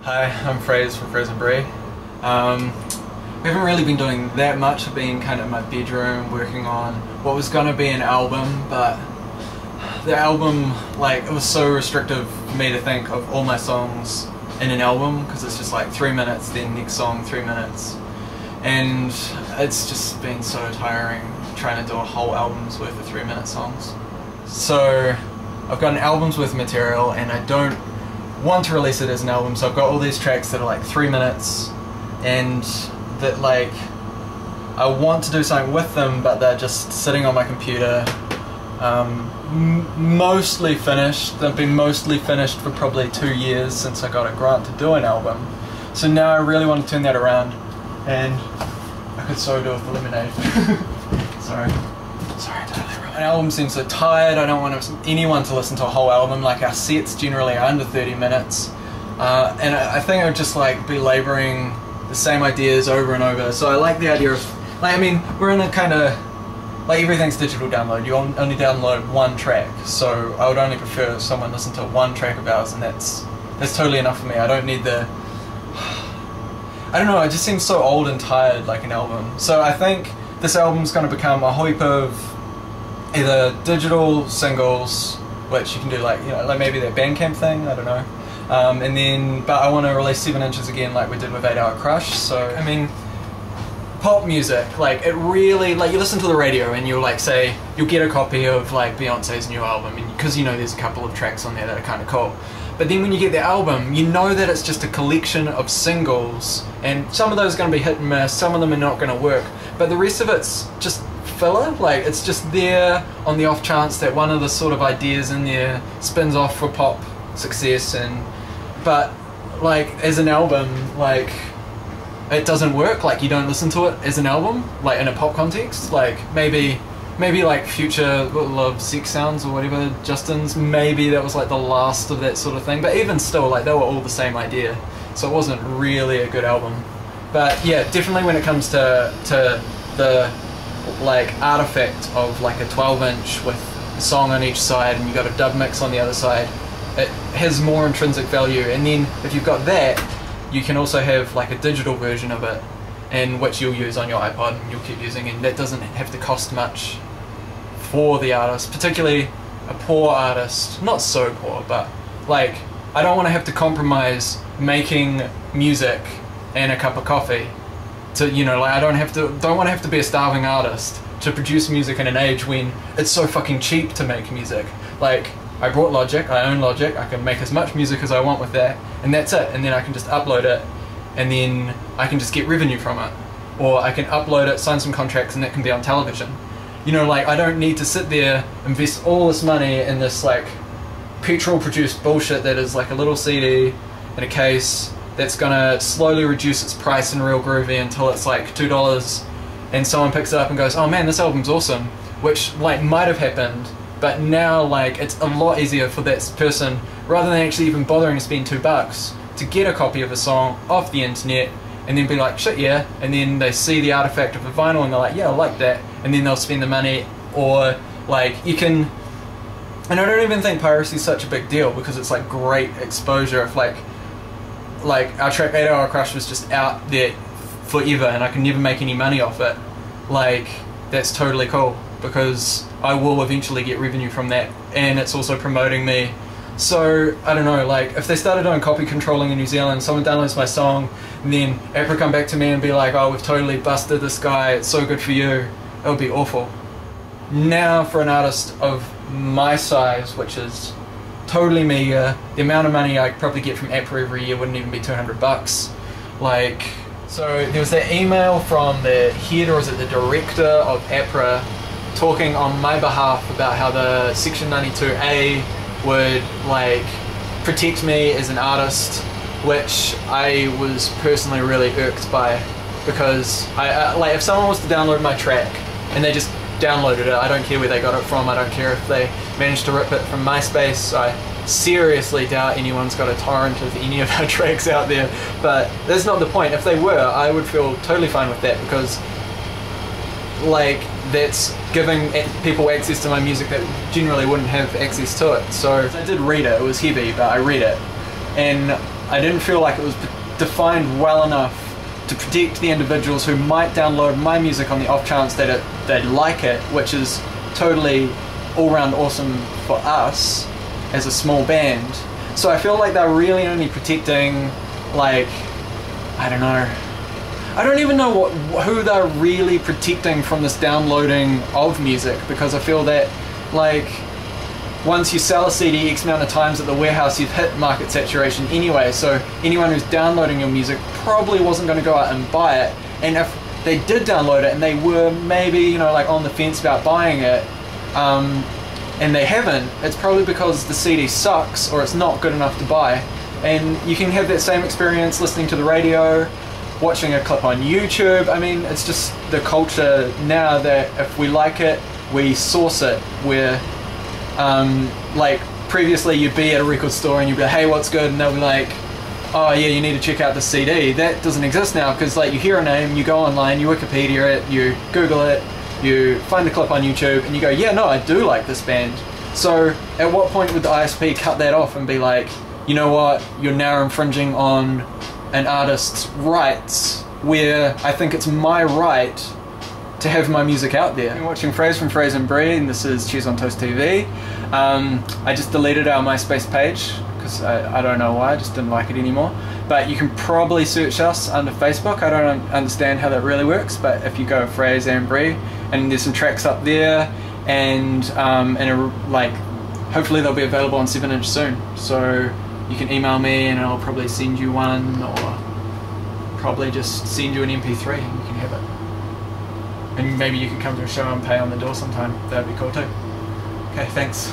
Hi, I'm FRASE from FRASE BRI. We haven't really been doing that much. I've been kind of in my bedroom working on what was going to be an album, but the album, like, it was so restrictive for me to think of all my songs in an album, because it's just like 3 minutes, then next song 3 minutes, and it's just been so tiring trying to do a whole album's worth of 3-minute songs. So I've got an album's worth of material and I don't want to release it as an album, so I've got all these tracks that are like 3 minutes and that, like, I want to do something with them, but they're just sitting on my computer, mostly finished. They've been mostly finished for probably 2 years since I got a grant to do an album. So now I really want to turn that around, and I could so do with the lemonade. Sorry, totally wrong. An album seems so tired. I don't want anyone to listen to a whole album. Like, our sets generally are under 30 minutes. And I think I would just like be labouring the same ideas over and over. So I like the idea of, like, I mean, we're in a kind of, like, everything's digital download. You only download one track. So I would only prefer someone listen to one track of ours, and that's totally enough for me. I don't need the, I don't know, it just seems so old and tired, like an album. So I think this album's going to become a heap of either digital singles, which you can do, like, you know, like maybe that Bandcamp thing, I don't know. And then, but I want to release 7 inches again, like we did with 8 Hour Crush. So, I mean, pop music, like, it really, like, you listen to the radio and you'll, like, say, you'll get a copy of, like, Beyonce's new album, and because, you know, there's a couple of tracks on there that are kind of cool. But then when you get the album, you know that it's just a collection of singles, and some of those are going to be hit and miss, some of them are not going to work, but the rest of it's just filler. Like, it's just there on the off chance that one of the sort of ideas in there spins off for pop success. And but, like, as an album, like, it doesn't work. Like, you don't listen to it as an album, like, in a pop context. Like, maybe like Future Love Sex Sounds or whatever, Justin's, maybe that was like the last of that sort of thing, but even still, like, they were all the same idea, so it wasn't really a good album. But yeah, definitely when it comes to the, like, artifact of like a 12-inch with a song on each side and you got a dub mix on the other side, it has more intrinsic value. And then if you've got that, you can also have like a digital version of it, and which you'll use on your iPod and you'll keep using, and that doesn't have to cost much for the artist, particularly a poor artist. Not so poor, but, like, I don't want to have to compromise making music and a cup of coffee to, you know, like, I don't want to have to be a starving artist to produce music in an age when it's so fucking cheap to make music. Like, I brought Logic, I own Logic, I can make as much music as I want with that, and that's it, and then I can just upload it, and then I can just get revenue from it. Or I can upload it, sign some contracts, and it can be on television. You know, like, I don't need to sit there, invest all this money in this, like, petrol-produced bullshit that is like a little CD in a case that's gonna slowly reduce its price in Real Groovy until it's like $2, and someone picks it up and goes, oh man, this album's awesome, which, like, might have happened, but now, like, it's a lot easier for that person, rather than actually even bothering to spend $2, to get a copy of a song off the internet and then be like, shit, yeah, and then they see the artifact of the vinyl and they're like, yeah, I like that, and then they'll spend the money. Or, like, you can, and I don't even think piracy is such a big deal, because it's like great exposure. If like our track 8 Hour Crush was just out there forever and I can never make any money off it, like, that's totally cool, because I will eventually get revenue from that, and it's also promoting me. So, I don't know, like, if they started doing copy controlling in New Zealand, someone downloads my song, and then APRA come back to me and be like, oh, we've totally busted this guy, it's so good for you, it would be awful. Now, for an artist of my size, which is totally meager, the amount of money I probably get from APRA every year wouldn't even be $200. Like, so there was that email from the head, or is it the director of APRA, talking on my behalf about how the Section 92A would, like, protect me as an artist, which I was personally really irked by, because like, if someone was to download my track and they just downloaded it, I don't care where they got it from, I don't care if they managed to rip it from MySpace, I seriously doubt anyone's got a torrent of any of our tracks out there, but that's not the point. If they were, I would feel totally fine with that, because, like, that's giving people access to my music that generally wouldn't have access to it. So I did read it, it was heavy, but I read it, and I didn't feel like it was defined well enough to protect the individuals who might download my music on the off chance that they'd like it, which is totally all-round awesome for us as a small band. So I feel like they're really only protecting, like, I don't know, I don't even know who they're really protecting from this downloading of music, because I feel that, like, once you sell a CD X amount of times at the warehouse, you've hit market saturation anyway, so anyone who's downloading your music probably wasn't going to go out and buy it, and if they did download it and they were maybe, you know, like on the fence about buying it, and they haven't, it's probably because the CD sucks or it's not good enough to buy. And you can have that same experience listening to the radio, watching a clip on YouTube. I mean, it's just the culture now that if we like it, we source it. Where like previously you'd be at a record store and you'd be like, hey, what's good? And they'll be like, oh yeah, you need to check out the CD. That doesn't exist now, because like you hear a name, you go online, you Wikipedia it, you Google it, you find the clip on YouTube, and you go, yeah, no, I do like this band. So at what point would the ISP cut that off and be like, you know what, you're now infringing on an artist's rights, where I think it's my right to have my music out there. You're watching Phrase from Phrase Bri, and this is Cheese on Toast TV. I just deleted our MySpace page because I don't know why, I just didn't like it anymore. But you can probably search us under Facebook. I don't understand how that really works, but if you go Phrase Bri, and there's some tracks up there, and like hopefully they'll be available on 7-inch soon. So you can email me and I'll probably send you one, or probably just send you an MP3 and you can have it. And maybe you could come to a show and pay on the door sometime. That'd be cool too. Okay, thanks.